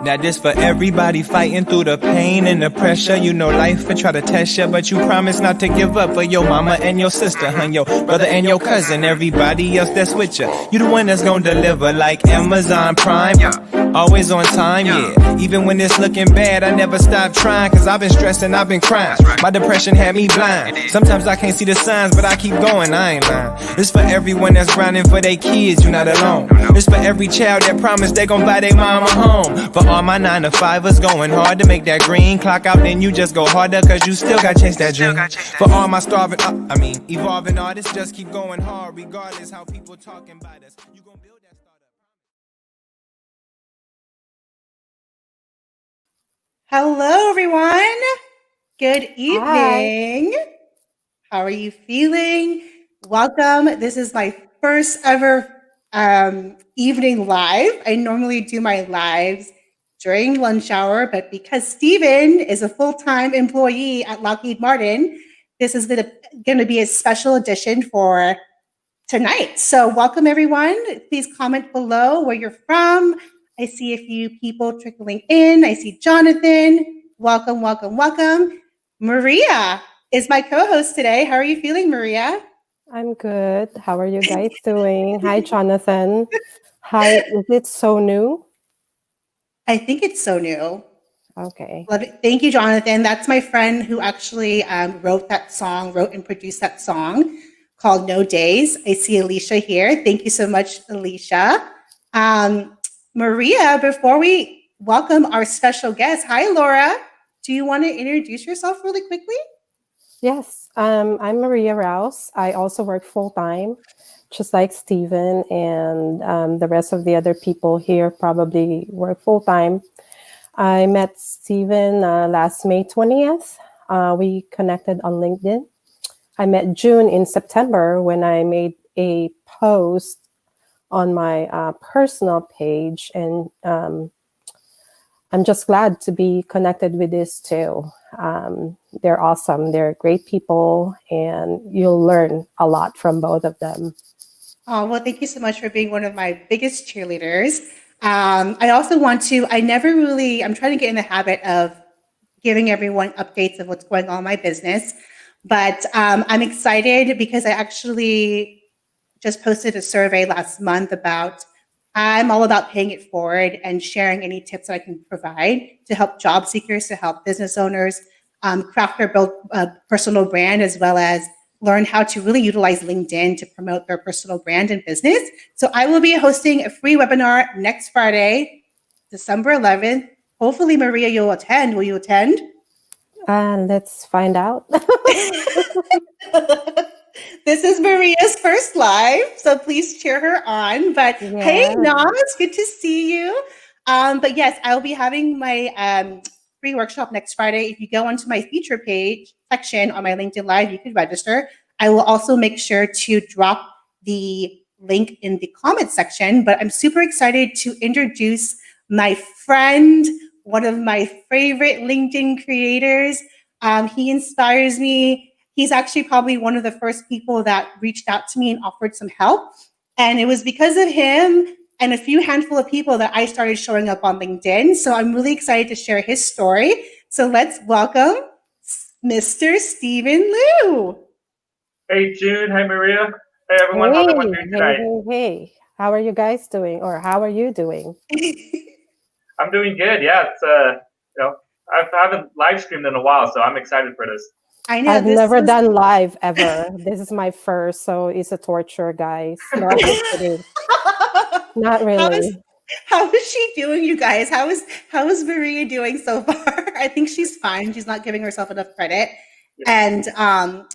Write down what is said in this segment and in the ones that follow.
Now this for everybody fighting through the pain and the pressure. You know life will try to test you, but you promise not to give up for your mama and your sister, and your brother and your cousin, everybody else that's with you. You the one that's gonna deliver like Amazon Prime. Always on time, yeah. Even when it's looking bad, I never stop trying, cause I've been stressing, I've been crying. My depression had me blind. Sometimes I can't see the signs, but I keep going, I ain't lying. This for everyone that's grinding for their kids, you're not alone. This for every child that promised they gon' buy their mama home. For all my 9-to-5ers going hard to make that green. Clock out, then you just go harder, cause you still got chase that dream. For all my evolving artists, just keep going hard, regardless how people talking about us. You gon' build that startup. Hello, everyone. Good evening. Hi. How are you feeling? Welcome. This is my first ever evening live. I normally do my lives during lunch hour, but because Steven is a full-time employee at Lockheed Martin, this is going to be a special edition for tonight. So welcome, everyone. Please comment below where you're from. I see a few people trickling in. I see Jonathan. Welcome, welcome, welcome. Maria is my co-host today. How are you feeling, Maria? I'm good. How are you guys doing? Hi, Jonathan. Hi, is it so new? I think it's so new. Okay. Love it. Thank you, Jonathan. That's my friend who actually wrote and produced that song called No Days. I see Alicia here. Thank you so much, Alicia. Maria, before we welcome our special guest, hi, Laura. Do you want to introduce yourself really quickly? Yes, I'm Maria Rouse. I also work full-time, just like Steven, and the rest of the other people here probably work full-time. I met Steven last May 20th. We connected on LinkedIn. I met June in September when I made a post on my personal page, and I'm just glad to be connected with these two. They're awesome. They're great people, and you'll learn a lot from both of them. Oh, well, thank you so much for being one of my biggest cheerleaders. I also I'm trying to get in the habit of giving everyone updates of what's going on in my business. But I'm excited because I actually just posted a survey last month about I'm all about paying it forward and sharing any tips that I can provide to help job seekers, to help business owners craft or build a personal brand, as well as learn how to really utilize LinkedIn to promote their personal brand and business. So I will be hosting a free webinar next Friday, December 11th. Hopefully, Maria, you'll attend. Will you attend? Let's find out. This is Maria's first live, so please cheer her on. But Hey, Nas, good to see you. But yes, I'll be having my free workshop next Friday. If you go onto my feature page section on my LinkedIn Live, you can register. I will also make sure to drop the link in the comment section. But I'm super excited to introduce my friend, one of my favorite LinkedIn creators. He inspires me. He's actually probably one of the first people that reached out to me and offered some help. And it was because of him and a few handful of people that I started showing up on LinkedIn. So I'm really excited to share his story. So let's welcome Mr. Steven Liu. Hey, June. Hey, Maria. Hey, everyone. How's everyone doing tonight? Hey. How are you guys doing? Or how are you doing? I'm doing good. Yeah, it's I haven't live streamed in a while, so I'm excited for this. I know. I've never done live ever. This is my first, so it's a torture, guys. No, just kidding. Not really. How is she doing, you guys? How is Maria doing so far? I think she's fine. She's not giving herself enough credit. And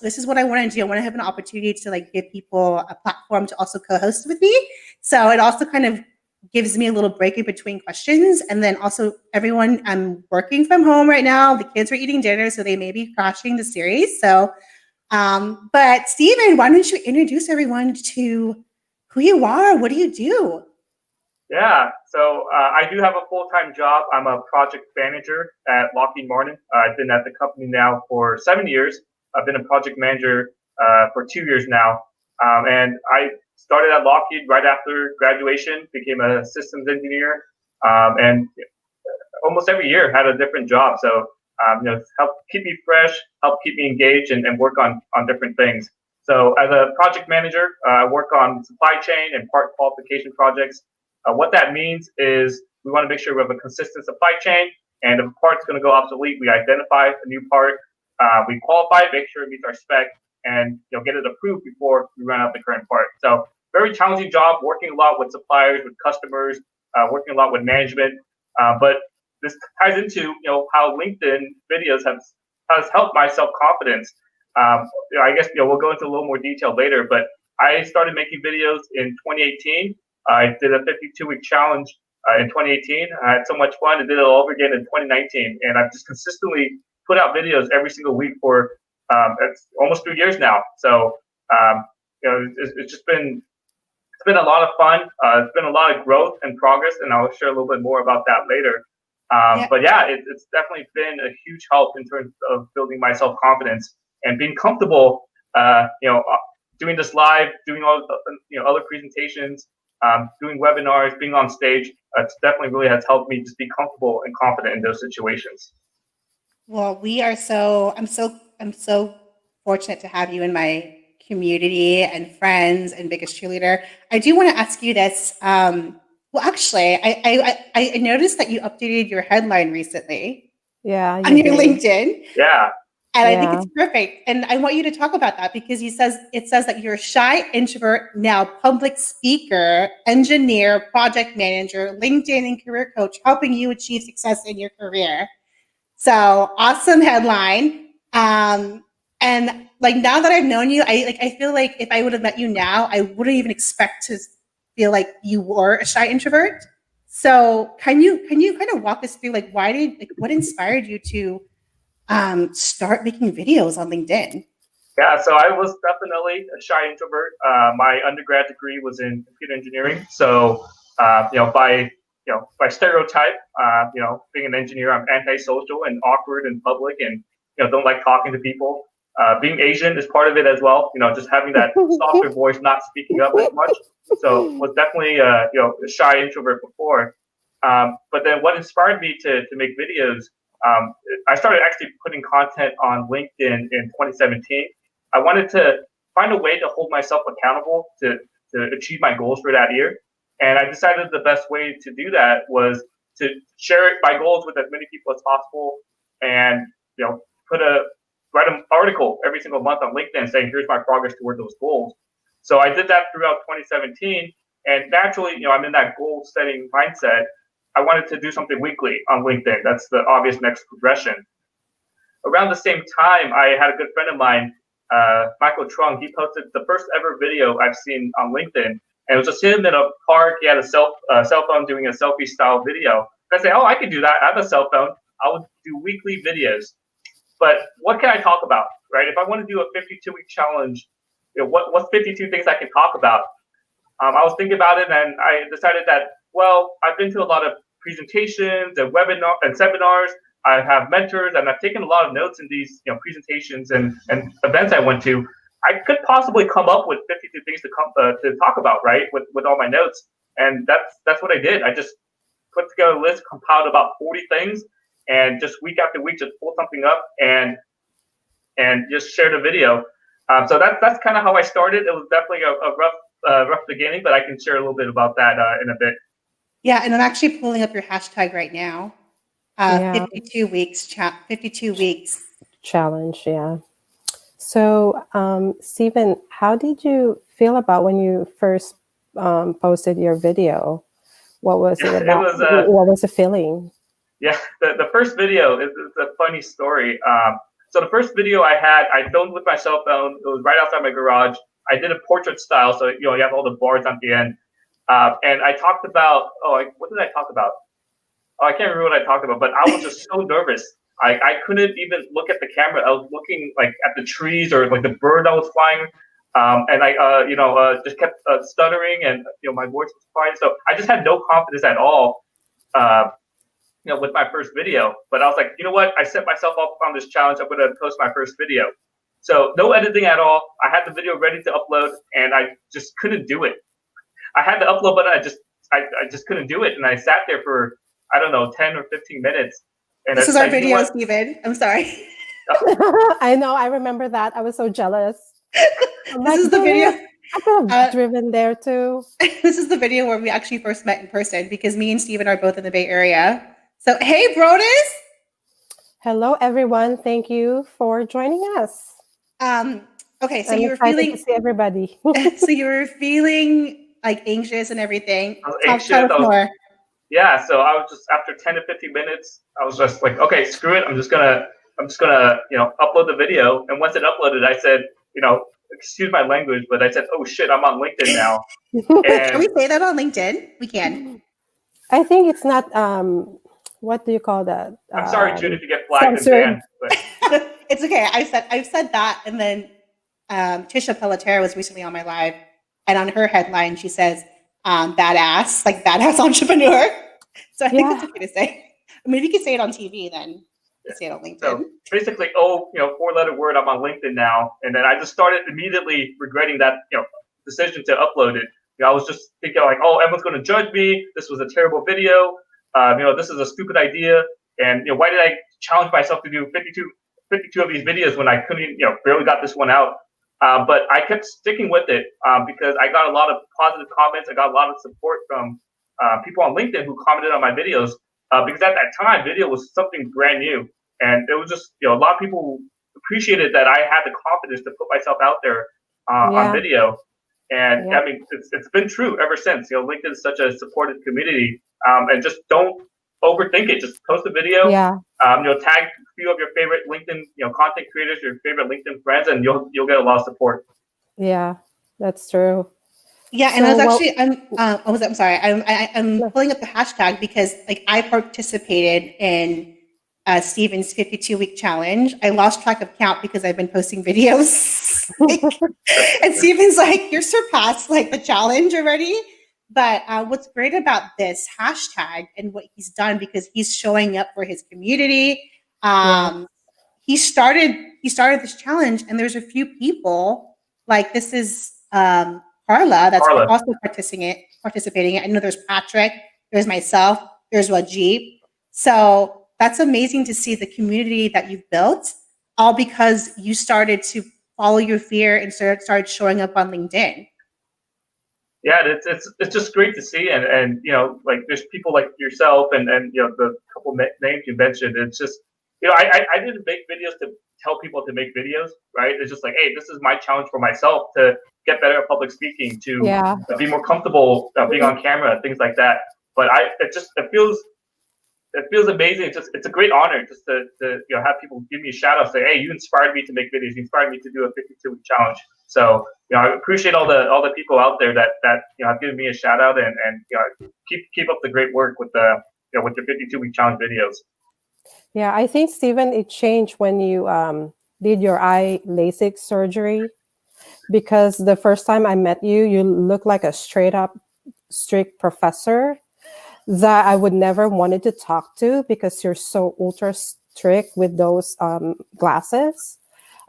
this is what I want to do. I want to have an opportunity to give people a platform to also co-host with me. So it also kind of gives me a little break in between questions. And then also everyone, I'm working from home right now. The kids are eating dinner, so they may be crashing the series. So, but Steven, why don't you introduce everyone to who you are? What do you do? Yeah, so I do have a full-time job. I'm a project manager at Lockheed Martin. I've been at the company now for 7 years. I've been a project manager for 2 years now. And I started at Lockheed right after graduation, became a systems engineer, and almost every year had a different job. So, help keep me fresh, help keep me engaged, and work on different things. So as a project manager, I work on supply chain and part qualification projects. What that means is we want to make sure we have a consistent supply chain, and if a part's going to go obsolete, we identify a new part, we qualify it, make sure it meets our spec, and get it approved before we run out the current part. So very challenging job, working a lot with suppliers, with customers, working a lot with management. But this ties into how LinkedIn videos has helped my self-confidence. I guess we'll go into a little more detail later, but I started making videos in 2018. I did a 52-week challenge in 2018. I had so much fun and did it all over again in 2019. And I've just consistently put out videos every single week for it's almost 3 years now. So it's been a lot of fun. It's been a lot of growth and progress, and I'll share a little bit more about that later. But yeah, it's definitely been a huge help in terms of building my self-confidence and being comfortable, doing this live, doing all other presentations, doing webinars, being on stage. It's definitely really has helped me just be comfortable and confident in those situations. Well, I'm so fortunate to have you in my community and friends and biggest cheerleader. I do want to ask you this. Well, actually, I noticed that you updated your headline recently. Yeah. On your LinkedIn. Yeah. And I think it's perfect. And I want you to talk about that because it says that you're a shy introvert, now public speaker, engineer, project manager, LinkedIn and career coach, helping you achieve success in your career. So awesome headline. And like now that I've known you, I feel like if I would have met you now, I wouldn't even expect to feel like you were a shy introvert. So can you kind of walk us through like what inspired you to start making videos on LinkedIn? Yeah, so I was definitely a shy introvert. My undergrad degree was in computer engineering. So, by stereotype, being an engineer, I'm antisocial and awkward in public, and don't like talking to people. Being Asian is part of it as well. Just having that softer voice, not speaking up as much. So, was definitely a shy introvert before. But then, what inspired me to make videos? I started actually putting content on LinkedIn in 2017. I wanted to find a way to hold myself accountable to achieve my goals for that year. And I decided the best way to do that was to share my goals with as many people as possible and, write an article every single month on LinkedIn saying, here's my progress toward those goals. So I did that throughout 2017. And naturally, I'm in that goal setting mindset. I wanted to do something weekly on LinkedIn. That's the obvious next progression. Around the same time, I had a good friend of mine, Michael Trung. He posted the first ever video I've seen on LinkedIn. And it was just him in a park. He had a cell phone doing a selfie style video. I said, I could do that. I have a cell phone. I would do weekly videos. But what can I talk about, right? If I want to do a 52-week challenge, what's 52 things I can talk about? I was thinking about it, and I decided that, I've been to a lot of presentations and webinars and seminars. I have mentors, and I've taken a lot of notes in these presentations and events I went to. I could possibly come up with 52 things to talk about, right? With all my notes, and that's what I did. I just put together a list, compiled about 40 things, and just week after week, just pull something up and just share the video. So that's kind of how I started. It was definitely a rough beginning, but I can share a little bit about that in a bit. Yeah, and I'm actually pulling up your hashtag right now. 52 weeks, 52 weeks challenge. Yeah. So, Stephen, how did you feel about when you first posted your video? What was it about? What was the feeling? Yeah, the first video is a funny story. So the first video I filmed with my cell phone. It was right outside my garage. I did a portrait style, so you have all the bars at the end. And I talked about, what did I talk about? I can't remember what I talked about, but I was just so nervous. I couldn't even look at the camera. I was looking like at the trees or like the bird that was flying. And I just kept stuttering, and my voice was fine. So I just had no confidence at all, with my first video. But I was like, you know what? I set myself up on this challenge. I'm going to post my first video. So no editing at all. I had the video ready to upload, and I just couldn't do it. I had the upload button. I just couldn't do it, and I sat there for, I don't know, 10 or 15 minutes. And this is our video, Steven. I'm sorry. I know. I remember that. I was so jealous. This is the video. I could have driven there too. This is the video where we actually first met in person, because me and Steven are both in the Bay Area. So, hey, Brodus. Hello, everyone. Thank you for joining us. Okay, so I'm you were excited feeling to see everybody. so you were feeling like anxious and everything. I was anxious. More. Yeah, so I was just, after 10 to 15 minutes, I was just like, okay, screw it. I'm just gonna upload the video. And once it uploaded, I said, excuse my language, but I said, oh shit, I'm on LinkedIn now. Can we say that on LinkedIn? We can. I think it's not, what do you call that? I'm sorry, June, if you get flagged and banned. But. It's okay. I've said that. And then Tisha Pelletier was recently on my live, and on her headline, she says, badass, like badass entrepreneur. So I think it's okay to say. I mean, if you can say it on TV, then you can say it on LinkedIn. So basically, 4-letter word, I'm on LinkedIn now. And then I just started immediately regretting that, decision to upload it. I was just thinking like, oh, everyone's going to judge me. This was a terrible video. This is a stupid idea. And, why did I challenge myself to do 52 of these videos when I couldn't, barely got this one out. But I kept sticking with it because I got a lot of positive comments. I got a lot of support from people on LinkedIn who commented on my videos because at that time, video was something brand new. And it was just, a lot of people appreciated that I had the confidence to put myself out there on video. And I mean, it's been true ever since. LinkedIn is such a supportive community, and just don't overthink it. Just post a video. Tag a few of your favorite LinkedIn, content creators, your favorite LinkedIn friends, and you'll get a lot of support. Yeah, that's true. Yeah, and I was actually, I'm sorry, I'm pulling up the hashtag because I participated in Steven's 52-week challenge. I lost track of count because I've been posting videos. And Steven's like, you're surpassed the challenge already. But what's great about this hashtag and what he's done, because he's showing up for his community. He started this challenge, and there's a few people this is Carla that's also participating. I know there's Patrick, there's myself, there's Wajib. So that's amazing to see the community that you've built, all because you started to follow your fear and started showing up on LinkedIn. Yeah, it's just great to see, and there's people like yourself and the couple names you mentioned. It's just I didn't make videos to tell people to make videos, right? It's just like, hey, this is my challenge for myself to get better at public speaking, to be more comfortable being on camera, things like that. But it feels amazing. It's a great honor just to have people give me a shout out, say, hey, you inspired me to make videos. You inspired me to do a 52-week challenge. So I appreciate all the people out there that have given me a shout out and keep up the great work with the with your 52-week challenge videos. Yeah, I think, Steven, it changed when you did your eye LASIK surgery, because the first time I met you, you looked like a straight up strict professor that I would never wanted to talk to because you're so ultra strict with those glasses.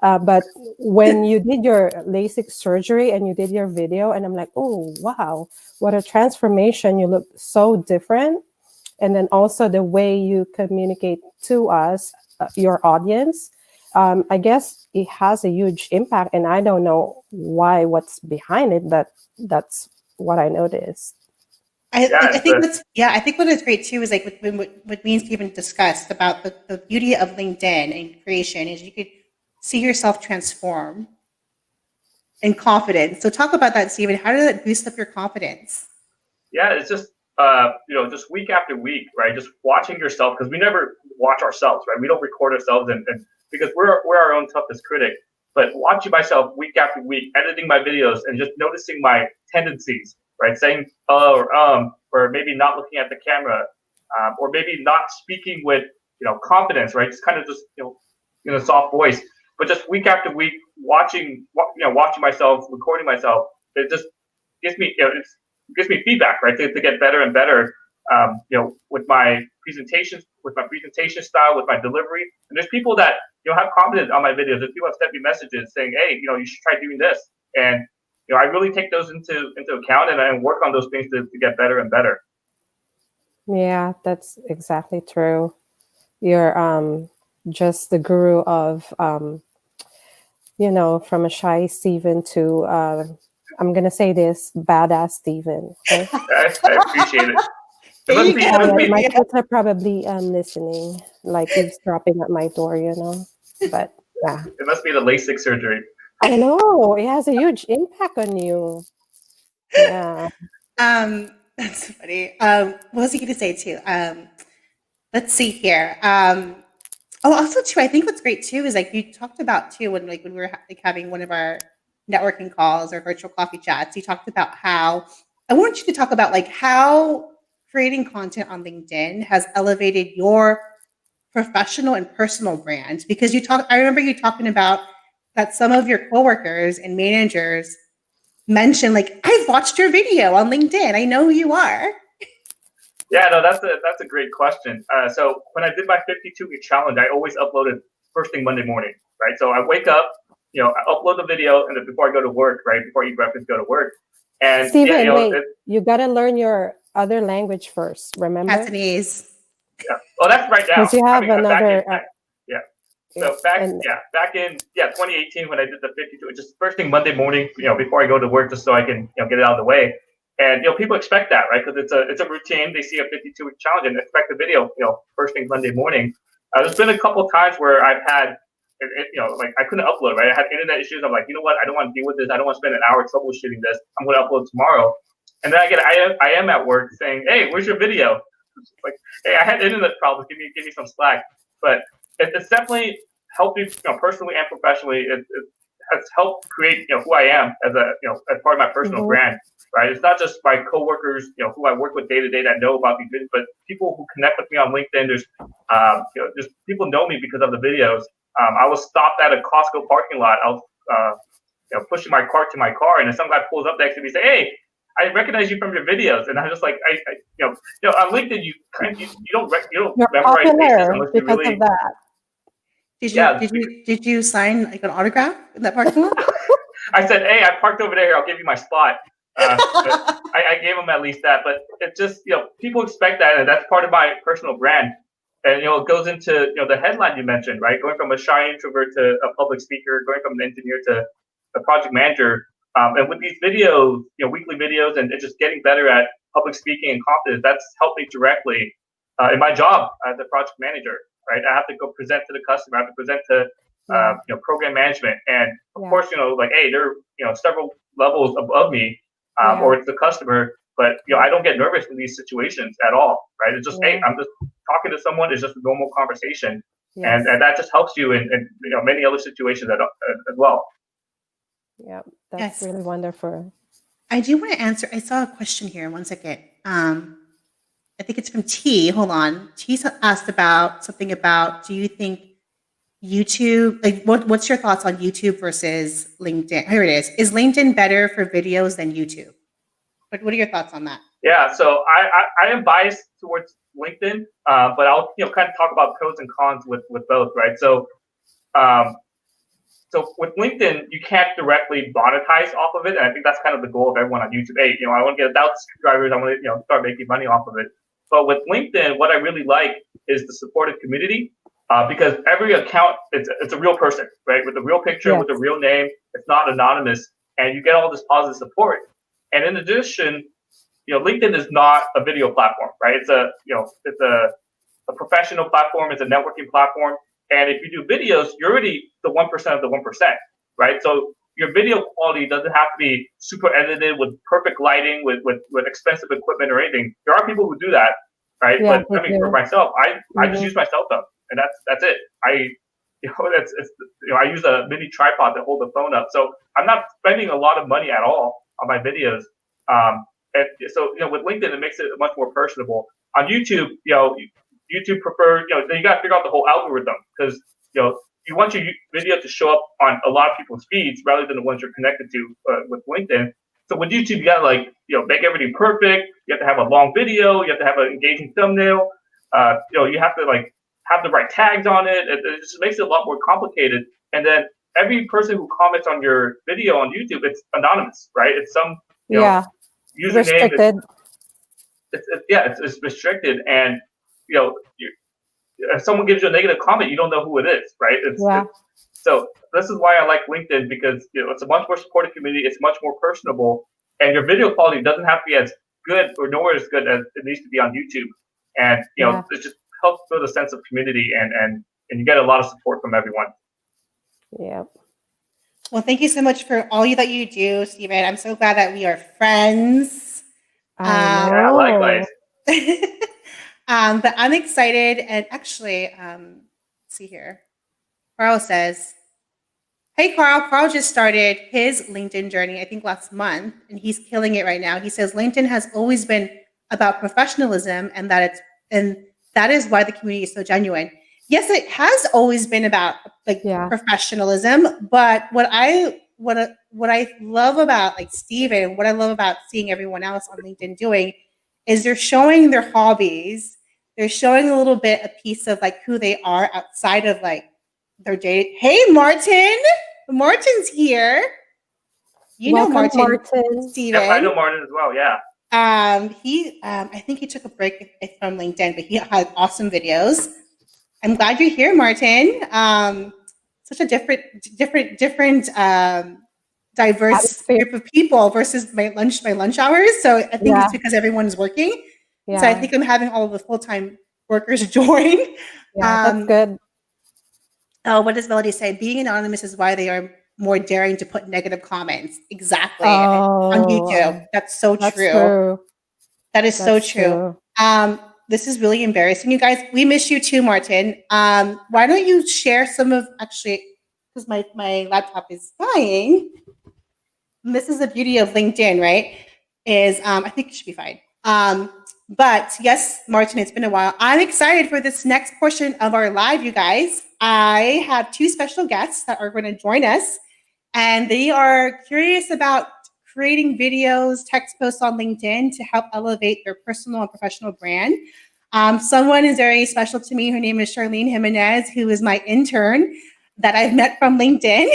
But when you did your LASIK surgery and you did your video, and I'm like, oh, wow, what a transformation. You look so different. And then also the way you communicate to us, your audience, I guess it has a huge impact. And I don't know what's behind it, but that's what I noticed. I think what is great too is what me and Steven discussed about the beauty of LinkedIn and creation is you could see yourself transform and confidence. So talk about that, Steven. How did it boost up your confidence? Yeah, it's just just week after week, right? Just watching yourself, because we never watch ourselves, right? We don't record ourselves, and because we're our own toughest critic. But watching myself week after week, editing my videos, and just noticing my tendencies, right? Saying or maybe not looking at the camera, or maybe not speaking with confidence, right? Just kind of just in a soft voice. But just week after week, watching myself, recording myself, it just gives me gives me feedback, right? To get better and better. with my presentation style, with my delivery. And there's people that have commented on my videos. There's people have sent me messages saying, "Hey, you should try doing this." And I really take those into account and work on those things to get better and better. Yeah, that's exactly true. You're just the guru of from a shy Steven to I'm gonna say this, badass Steven. Okay? I appreciate it. My kids are probably listening, like eavesdropping at my door, But yeah. It must be the LASIK surgery. I know, it has a huge impact on you. Yeah. That's funny. What was he going to say too? Let's see here. Also too, I think what's great too is like you talked about too when we were having one of our networking calls or virtual coffee chats. You talked about how I want you to talk about like how creating content on LinkedIn has elevated your professional and personal brand, because I remember you talking about that some of your coworkers and managers mentioned like, I've watched your video on LinkedIn. I know who you are. Yeah, no, that's a great question. So when I did my 52-week challenge, I always uploaded first thing Monday morning, right? So I wake up, I upload the video, and then before I go to work, right, before I eat breakfast, go to work. And Steven, wait, you got to learn your other language first, remember? Cantonese. Yeah. Well, that's right now. Because you have another. So back in 2018 when I did the 52, just first thing Monday morning, before I go to work, just so I can get it out of the way. And people expect that, right? Because it's a routine. They see a 52-week challenge and expect the video, first thing Monday morning. There's been a couple of times where I've had, like I couldn't upload, right? I had internet issues. I'm like, you know what? I don't want to deal with this. I don't want to spend an hour troubleshooting this. I'm going to upload tomorrow. And then I am at work saying, "Hey, where's your video?" It's like, "Hey, I had internet problems. Give me some slack." But it's definitely helped me, personally and professionally. It has helped create, who I am as as part of my personal brand. Right? It's not just my coworkers, who I work with day to day that know about these videos, but people who connect with me on LinkedIn. There's, just people know me because of the videos. I was stopped at a Costco parking lot. I was, pushing my cart to my car, and then some guy pulls up next to me and say, "Hey, I recognize you from your videos." And I'm just like, on LinkedIn, you don't memorize faces unless you really. Of that. Did you sign like an autograph in that parking lot? I said, "Hey, I parked over there. I'll give you my spot." I gave them at least that, but it just people expect that, and that's part of my personal brand. And it goes into the headline you mentioned, right? Going from a shy introvert to a public speaker, going from an engineer to a project manager. And with these videos, weekly videos, and just getting better at public speaking and confidence, that's helped me directly in my job as a project manager, right? I have to go present to the customer, I have to present to program management, and of course, like, hey, there are several levels above me, or it's the customer, but I don't get nervous in these situations at all, right? It's just, hey, I'm just talking to someone. It's just a normal conversation, and that just helps you in many other situations as well. Yeah, that's really wonderful. I do want to answer. I saw a question here. 1 second. I think it's from T. Hold on. T asked about something about, do you think YouTube, like what's your thoughts on YouTube versus LinkedIn? Here it is. Is LinkedIn better for videos than YouTube? What are your thoughts on that? Yeah, so I am biased towards LinkedIn, but I'll kind of talk about pros and cons with both, right? So so with LinkedIn, you can't directly monetize off of it, and I think that's kind of the goal of everyone on YouTube. Hey, I want to get 1,000 subscribers. I want to start making money off of it. But with LinkedIn, what I really like is the supportive community, because every account it's a real person, right? With a real picture, with a real name. It's not anonymous, and you get all this positive support. And in addition, LinkedIn is not a video platform, right? It's a professional platform. It's a networking platform. And if you do videos, you're already the 1% of the 1%, right? So your video quality doesn't have to be super edited with perfect lighting, with expensive equipment or anything. There are people who do that, right? Yeah, but I mean, for myself, I just use my cell phone, and that's it. I use a mini tripod to hold the phone up, so I'm not spending a lot of money at all on my videos. And so with LinkedIn, it makes it much more personable. On YouTube, YouTube prefer, you got to figure out the whole algorithm, because, you want your video to show up on a lot of people's feeds rather than the ones you're connected to with LinkedIn. So with YouTube, you gotta like make everything perfect. You have to have a long video. You have to have an engaging thumbnail. You have to like have the right tags on it. It just makes it a lot more complicated. And then every person who comments on your video on YouTube, it's anonymous, right? It's some username. Restricted. It's restricted, and if someone gives you a negative comment, you don't know who it is, right? So this is why I like LinkedIn, because it's a much more supportive community. It's much more personable, and your video quality doesn't have to be as good or nowhere as good as it needs to be on YouTube. And it just helps build a sense of community, and you get a lot of support from everyone. Yeah. Well, thank you so much for all that you do, Steven. I'm so glad that we are friends. Yeah, likewise. But I'm excited, and actually, let's see here. Carl says, "Hey, Carl. Carl just started his LinkedIn journey, I think last month, and he's killing it right now. He says LinkedIn has always been about professionalism, and that is why the community is so genuine. Yes, it has always been about professionalism, but what I love about like Steven, what I love about seeing everyone else on LinkedIn doing is they're showing their hobbies. They're showing a little bit, a piece of like who they are outside of like their day. Hey, Martin. Martin's here. Welcome, know Martin. Steven. Yep, I know Martin as well, yeah. I think he took a break from LinkedIn, but he had awesome videos. I'm glad you're here, Martin. Such a different, diverse group of people versus my lunch hours. So I think it's because everyone's working. Yeah. So I think I'm having all of the full-time workers join. Yeah, that's good. Oh, what does Melody say? Being anonymous is why they are more daring to put negative comments. Exactly. On YouTube. That's so true. That is so true. This is really embarrassing, you guys. We miss you too, Martin. Why don't you share some of, actually, because my laptop is dying. And this is the beauty of LinkedIn, right? I think it should be fine. But yes, Martin, it's been a while. I'm excited for this next portion of our live, you guys. I have two special guests that are going to join us, and they are curious about creating videos, text posts on LinkedIn to help elevate their personal and professional brand. Someone is very special to me. Her name is Charlene Jimenez, who is my intern that I've met from LinkedIn.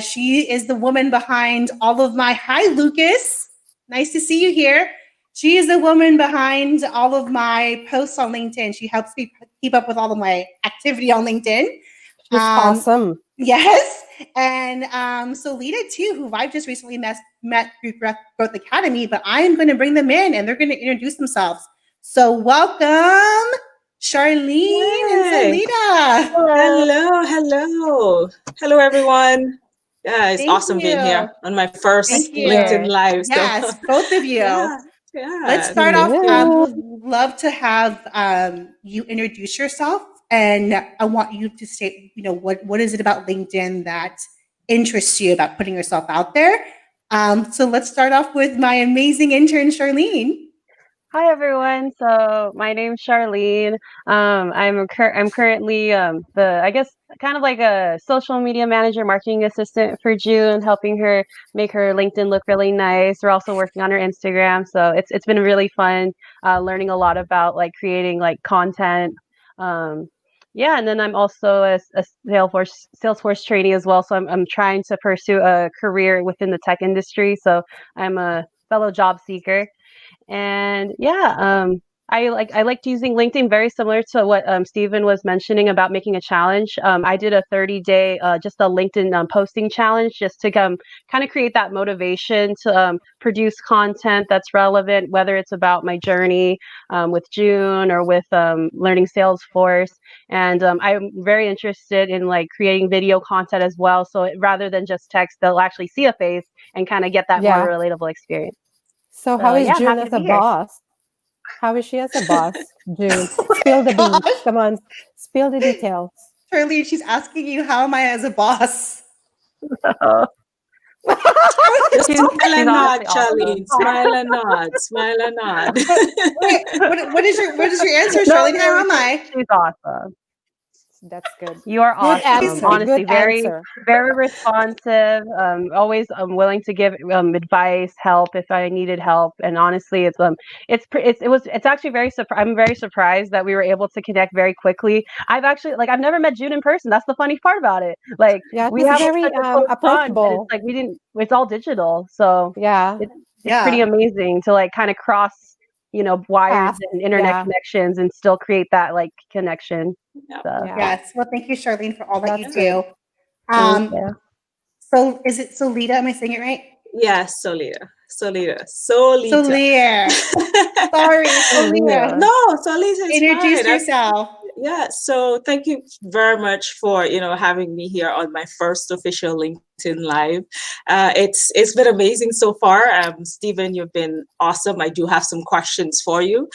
She is the woman behind all of my, hi, Lucas. Nice to see you here. She is the woman behind all of my posts on LinkedIn. She helps me keep up with all of my activity on LinkedIn. She's awesome. Yes. And so Lita too, who I've just recently met through Growth Academy, but I am going to bring them in and they're going to introduce themselves. So welcome, Charlene and Lita. Hello, everyone. Yeah, it's awesome being here on my first LinkedIn Live. So. Yes, both of you. Yeah. Let's start off. Would love to have you introduce yourself. And I want you to say, what is it about LinkedIn that interests you about putting yourself out there? So let's start off with my amazing intern, Charlene. Hi, everyone. So my name's Charlene. I'm currently I guess kind of like a social media manager, marketing assistant for June, helping her make her LinkedIn look really nice. We're also working on her Instagram, so it's been really fun learning a lot about like creating like content. And then I'm also a Salesforce trainee as well. So I'm trying to pursue a career within the tech industry. So I'm a fellow job seeker. And I liked using LinkedIn, very similar to what Steven was mentioning about making a challenge. I did a 30-day just a LinkedIn posting challenge just to kind of create that motivation to produce content that's relevant, whether it's about my journey with June or with learning Salesforce. And I'm very interested in like creating video content as well. So rather than just text, they'll actually see a face and kind of get that more relatable experience. So how is June as a boss? How is she as a boss, June? Spill the beans. Come on, spill the details. Charlie, she's asking you, how am I as a boss? Smile and nod, Charlene. Smile and nod. Smile and nod. Wait, what is your answer, Charlene? How am I? She's awesome. That's good. You are Good awesome. answer. Honestly, Good very, answer. very responsive. Always willing to give advice, help if I needed help. And honestly, it's actually I'm very surprised that we were able to connect very quickly. I've never met June in person. That's the funny part about it. Like Yeah, we it's have very such a close bond, and approachable. it's like it's all digital. So Yeah. it's pretty amazing to like kind of cross, wires Path. and internet Yeah. connections and still create that like connection. Yeah. So Yes. Well, thank you, Charlene, for all that That's you good. do. thank you. So is it Solita? Am I saying it right? Yes, Solita. Solear. Sorry, Oh, Solear. No, Solita is Introduce fine. yourself. Yeah, so thank you very much for having me here on my first official LinkedIn Live. It's been amazing so far. Stephen, you've been awesome. I do have some questions for you.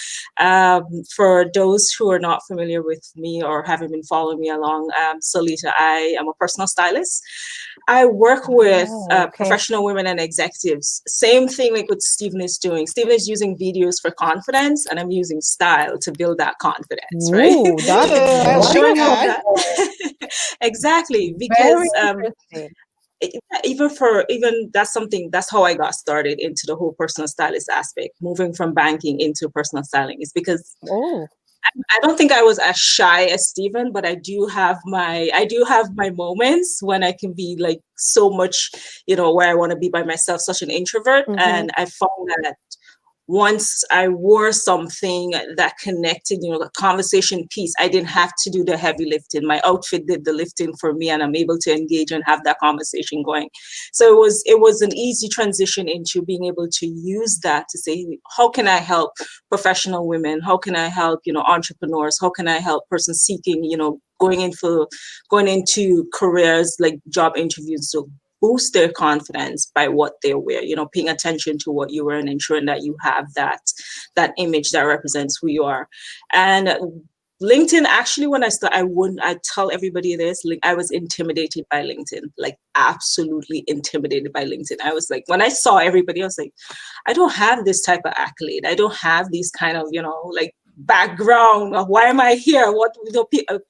For those who are not familiar with me or haven't been following me along, Solita, I am a personal stylist. I work with professional women and executives. Same thing like what Stephen is doing. Stephen is using videos for confidence, and I'm using style to build that confidence, right? Ooh, that's Showing up that. that exactly, very because that's how I got started into the whole personal stylist aspect, moving from banking into personal styling, is because I don't think I was as shy as Stephen, but I do have my moments when I can be like so much, where I want to be by myself, such an introvert. And I found that once I wore something that connected, the conversation piece, I didn't have to do the heavy lifting. My outfit did the lifting for me, and I'm able to engage and have that conversation going. So it was an easy transition into being able to use that to say, how can I help professional women? How can I help, entrepreneurs? How can I help persons seeking, going into careers like job interviews? So boost their confidence by what they wear, paying attention to what you wear and ensuring that you have that image that represents who you are. And LinkedIn, actually, when I tell everybody this, I was intimidated by LinkedIn, like absolutely intimidated by LinkedIn. I was like, when I saw everybody, I was like, I don't have this type of accolade. I don't have these kind of, background of why am I here? What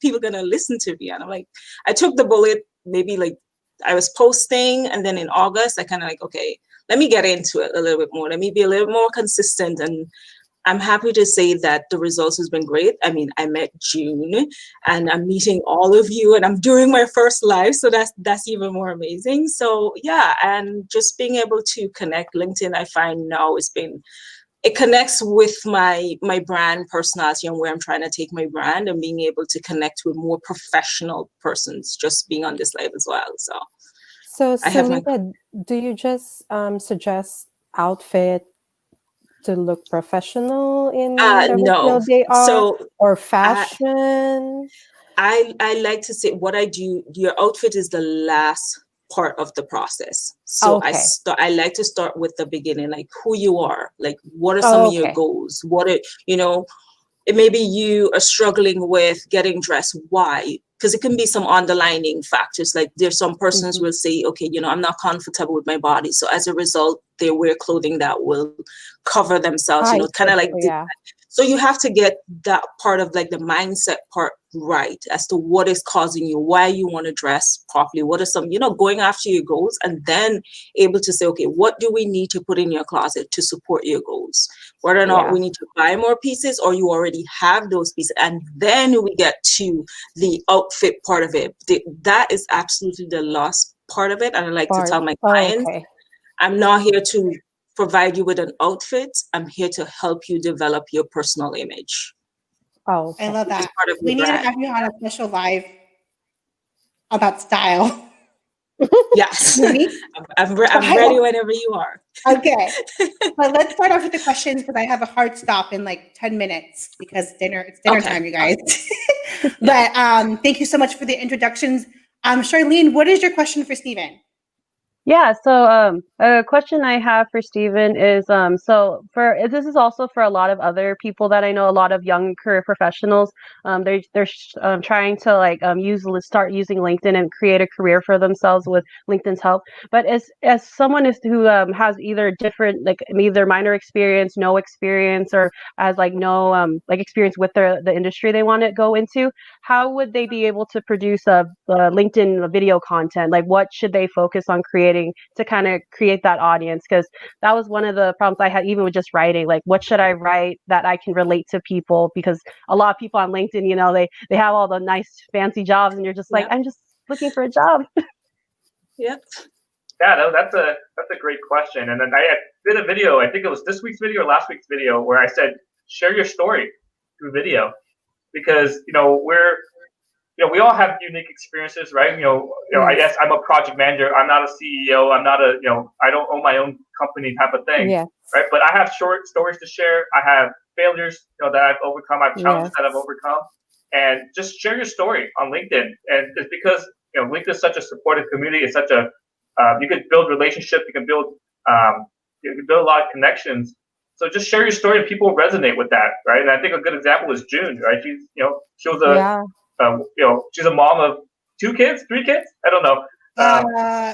people gonna listen to me? And I'm like, I took the bullet, maybe like I was posting, and then in August, I kind of like, okay, let me get into it a little bit more. Let me be a little more consistent. And I'm happy to say that the results has been great. I mean, I met June, and I'm meeting all of you, and I'm doing my first live. So that's even more amazing. So yeah, and just being able to connect. LinkedIn, I find now it connects with my brand personality and where I'm trying to take my brand, and being able to connect with more professional persons just being on this live as well. So Selena, do you just suggest outfit to look professional in the no. field they are, So or fashion? I like to say what I do, your outfit is the last part of the process. So I like to start with the beginning, like who you are, like what are some of your goals? What are, it maybe you are struggling with getting dressed. Why? Because it can be some underlining factors. Like there's some persons will say, okay, I'm not comfortable with my body. So as a result, they wear clothing that will cover themselves, kind of like. So you have to get that part of like the mindset part right as to what is causing you, why you want to dress properly, what are some, going after your goals, and then able to say, okay, what do we need to put in your closet to support your goals? Whether or not we need to buy more pieces or you already have those pieces. And then we get to the outfit part of it. That is absolutely the last part of it. And I like to tell my clients, I'm not here to provide you with an outfit. I'm here to help you develop your personal image. Oh, I love that. We need to have you on a special live about style. Yes. I'm ready whenever you are. Okay. But let's start off with the questions, because I have a hard stop in like 10 minutes because it's dinner time, you guys. But thank you so much for the introductions. Charlene, what is your question for Stephen? Yeah, so a question I have for Stephen is so for this is also for a lot of other people that I know, a lot of young career professionals. They're trying to like start using LinkedIn and create a career for themselves with LinkedIn's help. But as someone who has either different like either minor experience, no experience, or has like no like experience with the industry they want to go into, how would they be able to produce a LinkedIn video content? Like, what should they focus on creating to kind of create that audience? Because that was one of the problems I had even with just writing. Like, what should I write that I can relate to people? Because a lot of people on LinkedIn, you know, they have all the nice fancy jobs, and you're just like, I'm just looking for a job. Yep. Yeah, no, that's a great question. And then I did a video, I think it was this week's video or last week's video, where I said, share your story through video, because we all have unique experiences, right? I guess I'm a project manager. I'm not a CEO. I'm not I don't own my own company type of thing, right? But I have short stories to share. I have failures, that I've overcome. I have challenges that I've overcome, and just share your story on LinkedIn. And it's because LinkedIn is such a supportive community. It's such a you can build relationships. You can build a lot of connections. So just share your story, and people resonate with that, right? And I think a good example is June, right? She's she was a she's a mom of 3 kids. I don't know.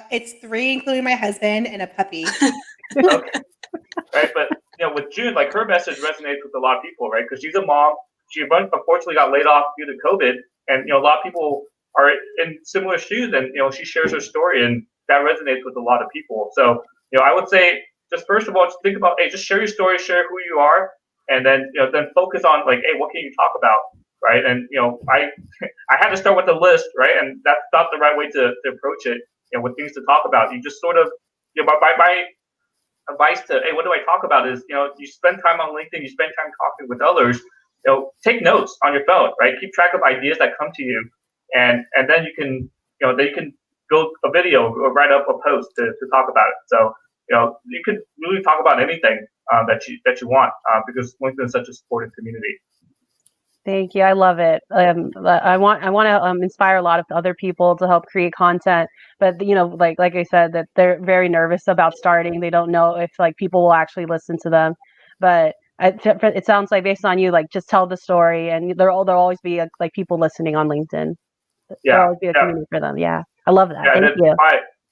It's 3, including my husband and a puppy. Okay. Right, but with June, like her message resonates with a lot of people, right? Because she's a mom. She unfortunately got laid off due to COVID, and a lot of people are in similar shoes, and she shares her story, and that resonates with a lot of people. So I would say, just first of all, just think about, hey, just share your story, share who you are, and then then focus on like, hey, what can you talk about, right? And I had to start with a list, right? And that's not the right way to approach it. With things to talk about, you just sort of my advice to, hey, what do I talk about is, you spend time on LinkedIn, you spend time talking with others, take notes on your phone, right? Keep track of ideas that come to you, and then you can build a video or write up a post to talk about it. So you can really talk about anything that you want, because LinkedIn is such a supportive community. Thank you. I love it. I want to inspire a lot of other people to help create content, but like I said, that they're very nervous about starting. They don't know if like people will actually listen to them. But it sounds like, based on you, like, just tell the story, and there'll always be like people listening on LinkedIn. There'll always be a community for them. Yeah, I love that. Thank you.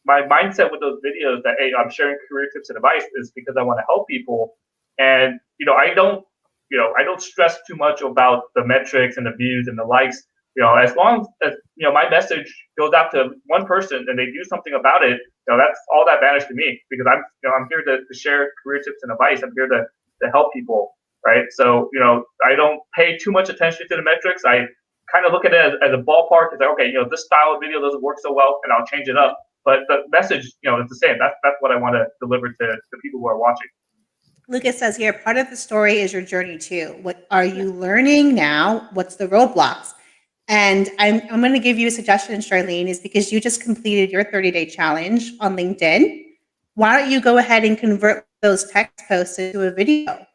My mindset with those videos that, hey, I'm sharing career tips and advice, is because I want to help people, and I don't stress too much about the metrics and the views and the likes. As long as my message goes out to one person and they do something about it, that's all that matters to me, because I'm here to share career tips and advice. I'm here to help people, right? So I don't pay too much attention to the metrics. I kind of look at it as a ballpark. It's like, okay, this style of video doesn't work so well, and I'll change it up. But the message, it's the same. That's what I want to deliver to the people who are watching. Lucas says here, part of the story is your journey too. What are you learning now? What's the roadblocks? And I'm going to give you a suggestion, Charlene, is because you just completed your 30-day challenge on LinkedIn. Why don't you go ahead and convert those text posts into a video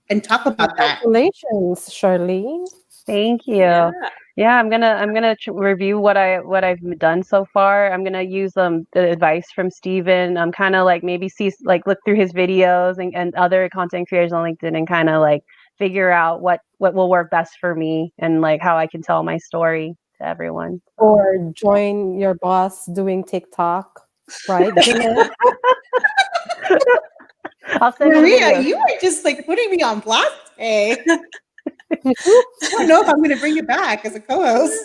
and talk about that? Congratulations, Charlene. Thank you. Yeah, I'm gonna review what I've done so far. I'm gonna use the advice from Stephen. I'm kind of like maybe look through his videos and other content creators on LinkedIn, and kind of like figure out what will work best for me, and like how I can tell my story to everyone. Or join your boss doing TikTok, right? I'll send Maria, you are just like putting me on blast today. I don't know if I'm going to bring you back as a co-host.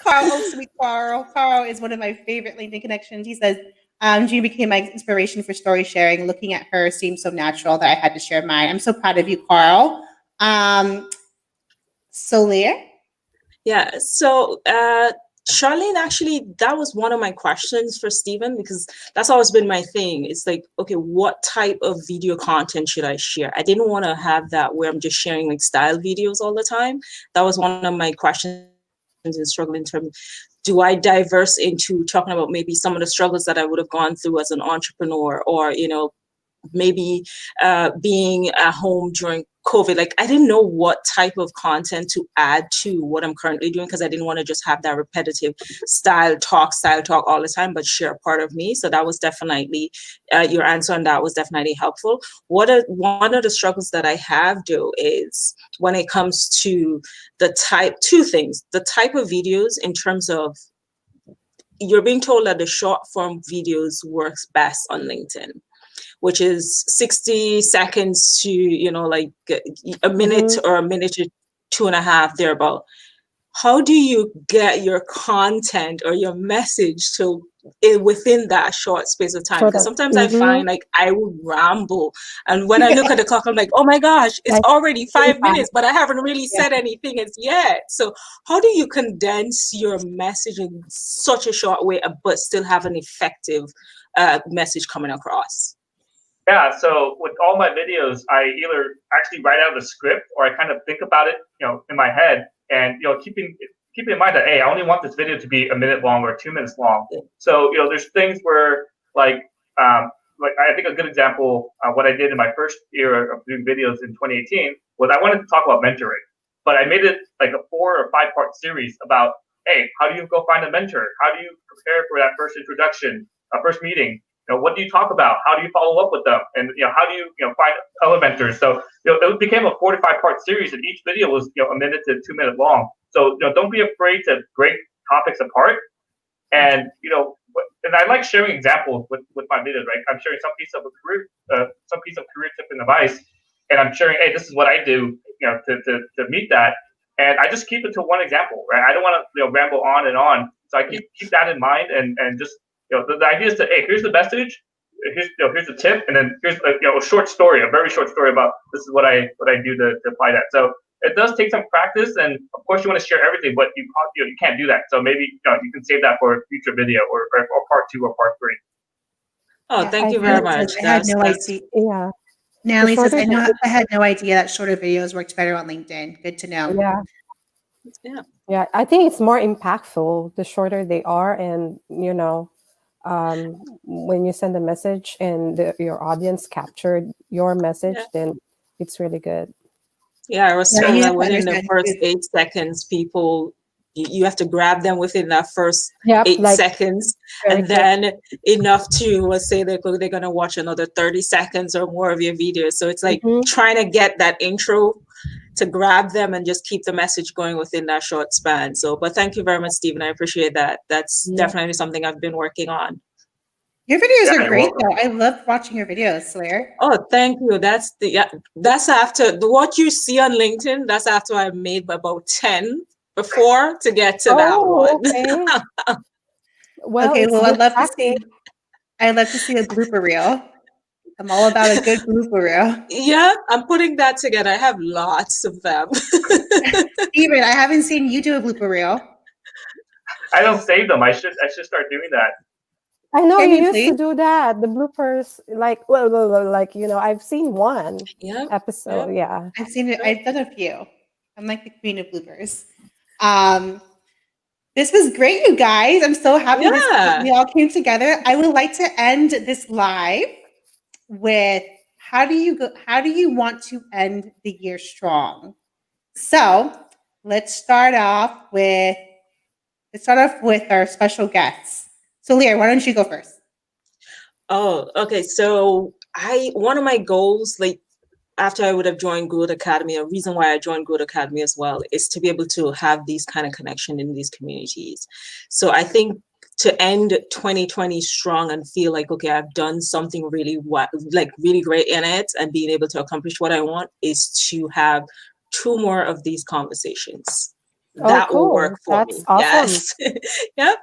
Carl, sweet Carl. Carl is one of my favorite LinkedIn connections. He says, Jean became my inspiration for story sharing. Looking at her seemed so natural that I had to share mine. I'm so proud of you, Carl. So, Leah? Yeah, so Charlene, actually, that was one of my questions for Stephen, because that's always been my thing. It's like, okay, what type of video content should I share? I didn't want to have that where I'm just sharing like style videos all the time. That was one of my questions and struggling in terms, do I diverse into talking about maybe some of the struggles that I would have gone through as an entrepreneur, or, maybe being at home during COVID, like I didn't know what type of content to add to what I'm currently doing, because I didn't want to just have that repetitive style talk all the time, but share part of me. So that was definitely your answer on that was definitely helpful. One of the struggles that I have though is when it comes to two things, the type of videos in terms of you're being told that the short form videos works best on LinkedIn, which is 60 seconds to, like a minute or a minute to 2.5 thereabout. How do you get your content or your message to within that short space of time? Because sometimes I find like I would ramble, and when I look at the clock, I'm like, oh my gosh, it's already 5 minutes, but I haven't really said anything as yet. So how do you condense your message in such a short way, but still have an effective message coming across? Yeah, so with all my videos, I either actually write out the script or I kind of think about it, in my head, and keeping in mind that hey, I only want this video to be a minute long or 2 minutes long. So there's things where like I think a good example what I did in my first year of doing videos in 2018 was I wanted to talk about mentoring, but I made it like a 4 or 5 part series about hey, how do you go find a mentor? How do you prepare for that first introduction, first meeting? What do you talk about? How do you follow up with them? And how do you find other mentors? So it became a 4 to 5 part series, and each video was a minute to 2 minute long. So don't be afraid to break topics apart. And and I like sharing examples with my videos. Right, I'm sharing some piece of career tip and advice, and I'm sharing hey, this is what I do to meet that. And I just keep it to one example. Right, I don't want to ramble on and on. So I keep that in mind and just. The idea is that hey, here's the message, here's the tip, and then here's a short story, a very short story about this is what I do to apply that. So it does take some practice, and of course you want to share everything, but you can't do that. So maybe you can save that for a future video or part 2 or part 3. Oh, thank you very much. I had no idea. Yeah. Natalie says I had no idea that shorter videos worked better on LinkedIn. Good to know. Yeah. I think it's more impactful the shorter they are, and when you send a message and your audience captured your message, then it's really good. Yeah, I was told that within the first 8 seconds, people, you have to grab them within that first 8 seconds, and then enough to, let's say they're going to watch another 30 seconds or more of your video. So it's like trying to get that intro to grab them and just keep the message going within that short span. So, but thank you very much, Stephen. I appreciate that. That's definitely something I've been working on. Your videos are great, though. I love watching your videos, 𝐒𝐿. Oh, thank you. That's after what you see on LinkedIn. That's after I made about 10 before to get to that one. Okay. Well, I'd love to see a blooper reel. I'm all about a good blooper reel. Yeah, I'm putting that together. I have lots of them. Stephen, I haven't seen you do a blooper reel. I don't save them. I should start doing that. I know you used to do that. The bloopers, I've seen one episode. Yeah, I've seen it. I've done a few. I'm like the queen of bloopers. This was great, you guys. I'm so happy we all came together. I would like to end this live with how do you want to end the year strong? So let's start off with our special guests. So 𝐒𝐿, why don't you go first? Oh, okay. So one of my goals, after I would have joined 𝐒𝐥𝐟 Academy, a reason why I joined 𝐒𝐥𝐟 Academy as well, is to be able to have these kind of connection in these communities. So I think to end 2020 strong and feel like, okay, I've done something really great in it and being able to accomplish what I want is to have 2 more of these conversations. That will work for me. Awesome. Yes. Yep.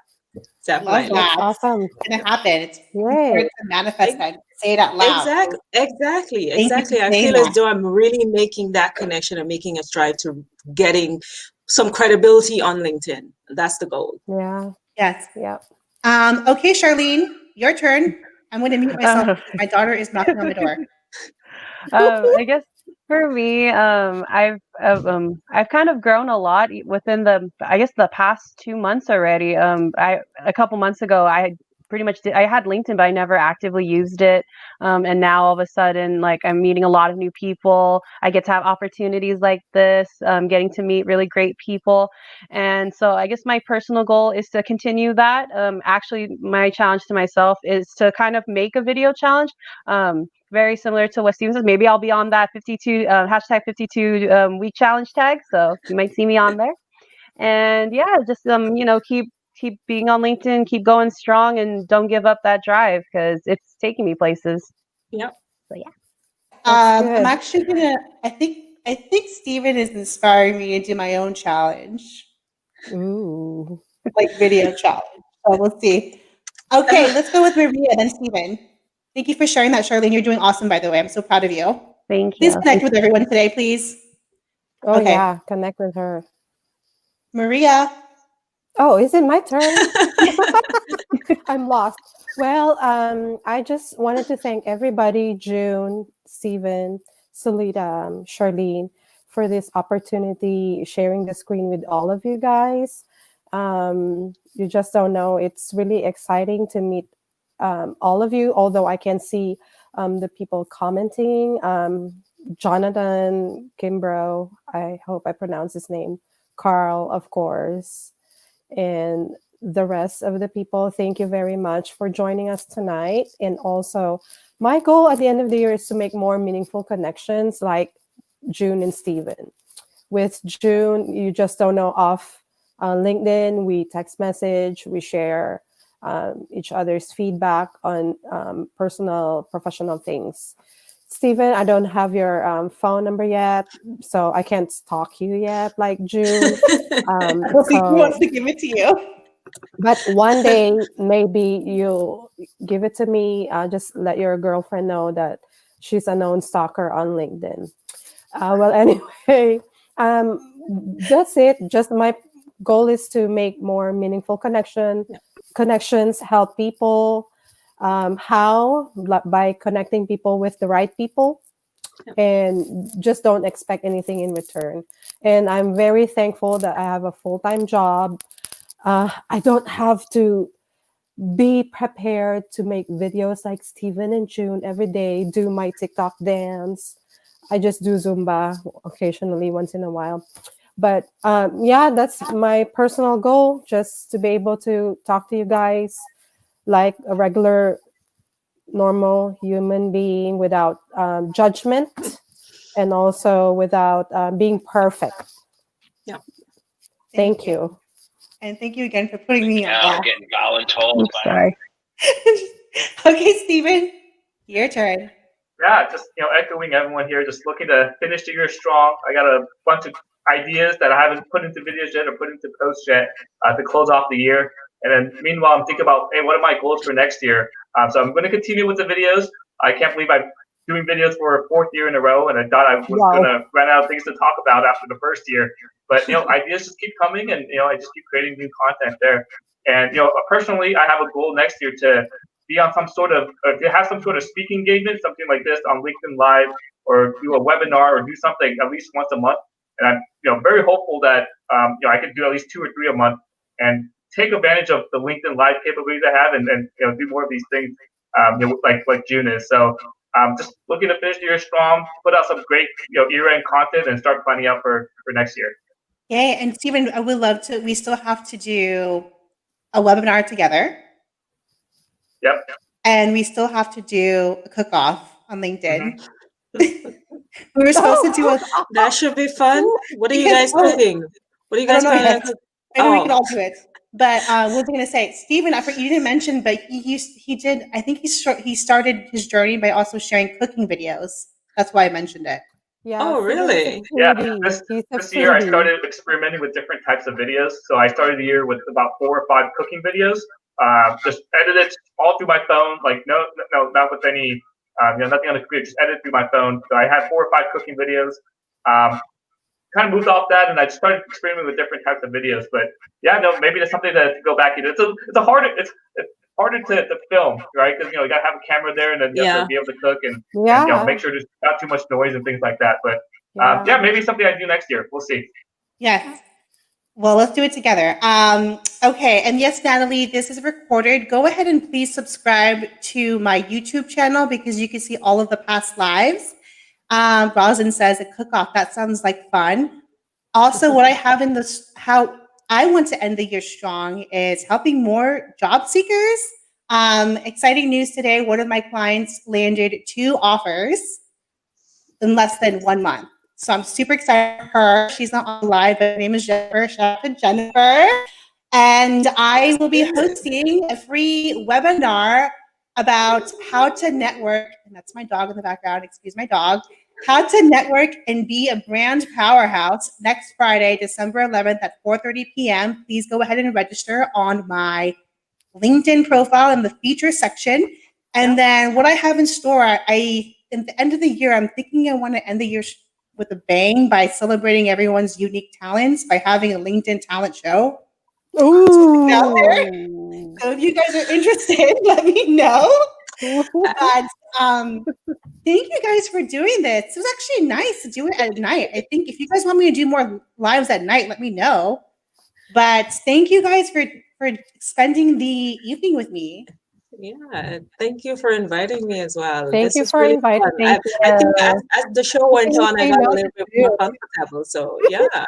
Definitely. That's awesome. It's gonna happen. It's great to manifest that. Say it out loud. Exactly. I feel as though I'm really making that connection and making a stride to getting some credibility on LinkedIn. That's the goal. Yeah. Yes. Yeah. Okay, Charlene, your turn. I'm going to mute myself. My daughter is knocking on the door. I guess for me, I've kind of grown a lot within the past 2 months already. A couple months ago, I pretty much did. I had LinkedIn, but I never actively used it. And now all of a sudden, like, I'm meeting a lot of new people. I get to have opportunities like this, getting to meet really great people. And so I guess my personal goal is to continue that. Actually, my challenge to myself is to kind of make a video challenge. Very similar to what Steven says. Maybe I'll be on that 52 hashtag 52 week challenge tag. So you might see me on there. And yeah, just keep being on LinkedIn, keep going strong, and don't give up that drive because it's taking me places. Yep. So yeah. I'm actually gonna. I think Steven is inspiring me to do my own challenge. Ooh. Like video challenge. So we'll see. Okay, let's go with Maria then Steven. Thank you for sharing that, Charlene. You're doing awesome, by the way. I'm so proud of you. Thank you. Please connect with everyone today, please. Oh yeah, connect with her. Maria. Oh, is it my turn? I'm lost. Well, I just wanted to thank everybody, June, Steven, Salita, Charlene, for this opportunity, sharing the screen with all of you guys. You just don't know. It's really exciting to meet all of you, although I can see the people commenting. Jonathan, Kimbrough, I hope I pronounce his name, Carl, of course, and the rest of the people. Thank you very much for joining us tonight. And also, my goal at the end of the year is to make more meaningful connections like June and Steven. With June, you just don't know, off LinkedIn, we text message, we share each other's feedback on personal, professional things. Steven, I don't have your phone number yet, so I can't stalk you yet like June. He wants to give it to you. But one day, maybe you'll give it to me. Just let your girlfriend know that she's a known stalker on LinkedIn. Well, anyway, that's it. Just my goal is to make more meaningful connections, help people. How? By connecting people with the right people, and just don't expect anything in return. And I'm very thankful that I have a full-time job. I don't have to be prepared to make videos like Steven and June every day, do my TikTok dance. I just do Zumba occasionally, once in a while. But yeah, that's my personal goal, just to be able to talk to you guys like a regular, normal human being without judgment, and also without being perfect. Yeah. Thank you. And thank you again for putting me on blast. Getting voluntold. Sorry. Okay, Steven, your turn. Yeah, just echoing everyone here, just looking to finish the year strong. I got a bunch of ideas that I haven't put into videos yet or put into posts yet to close off the year. And then meanwhile, I'm thinking about, hey, what are my goals for next year? So I'm going to continue with the videos. I can't believe I'm doing videos for a 4th year in a row, and I thought I was going to run out of things to talk about after the first year. But ideas just keep coming, and I just keep creating new content there. And personally, I have a goal next year to be on some sort of, to have some sort of speaking engagement, something like this on LinkedIn Live, or do a webinar, or do something at least once a month. And I'm very hopeful that I could do at least 2 or 3 a month, and take advantage of the LinkedIn Live capabilities I have, and do more of these things like June is. So just looking to finish the year strong, put out some great year-end content, and start planning out for next year. Yay. And Steven, I would love to, we still have to do a webinar together. Yep. And we still have to do a cook-off on LinkedIn. We were supposed to do that should be fun. What are you guys cooking? What are you guys planning? Maybe we could all do it. But what was I going to say? Steven, you didn't mention, but he did, I think he started his journey by also sharing cooking videos. That's why I mentioned it. Yeah. Oh, really? Yeah. This year I started experimenting with different types of videos. So I started the year with about 4 or 5 cooking videos. Just edited all through my phone. Like no, not with any, nothing on the computer. Just edited through my phone. So I had 4 or 5 cooking videos. Kind of moved off that, and I just started experimenting with different types of videos. But yeah, no, maybe that's something to go back into. It's harder to film, right? Because you got to have a camera there, and then you have to be able to cook and make sure there's not too much noise and things like that. But yeah, maybe something I do next year. We'll see. Yes. Well, let's do it together. Okay, and yes, Natalie, this is recorded. Go ahead and please subscribe to my YouTube channel because you can see all of the past lives. Rosin says a cook-off. That sounds like fun. Also, what I have in this, how I want to end the year strong is helping more job seekers. Exciting news today. One of my clients landed 2 offers in less than 1 month. So I'm super excited for her. She's not on live, but her name is Jennifer. Shout out to Jennifer. And I will be hosting a free webinar about how to network. And that's my dog in the background. Excuse my dog. How to network and be a brand powerhouse next Friday, December 11th at 4:30 p.m. Please go ahead and register on my LinkedIn profile in the feature section. And then what I have in store, at the end of the year, I'm thinking I want to end the year with a bang by celebrating everyone's unique talents by having a LinkedIn talent show. Ooh. Out there. So if you guys are interested, let me know. But thank you guys for doing this. It was actually nice to do it at night. I think if you guys want me to do more lives at night, let me know. But thank you guys for spending the evening with me. Yeah, thank you for inviting me as well. Thank you for inviting me. I think as the show went on, I got a little bit more comfortable. So yeah.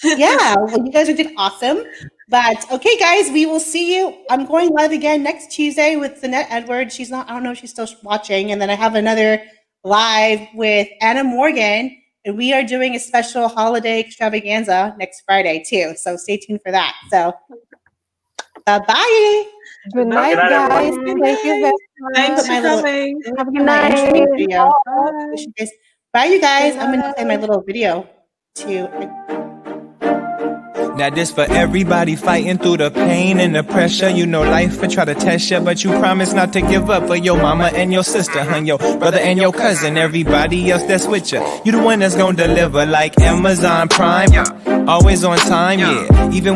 Yeah, well, you guys did awesome. But okay, guys, we will see you. I'm going live again next Tuesday with Zanette Edwards. She's not, I don't know if she's still watching. And then I have another live with Anna Morgan. And we are doing a special holiday extravaganza next Friday too. So stay tuned for that. So bye-bye. Good night, guys. Thank you very much. Thanks for coming. Have a good night. Bye, you guys. I'm going to play my little video too. Now this for everybody fighting through the pain and the pressure. You know life will try to test you, but you promise not to give up for your mama and your sister, and your brother and your cousin, everybody else that's with you. You the one that's gonna deliver like Amazon Prime. Always on time, yeah. Even when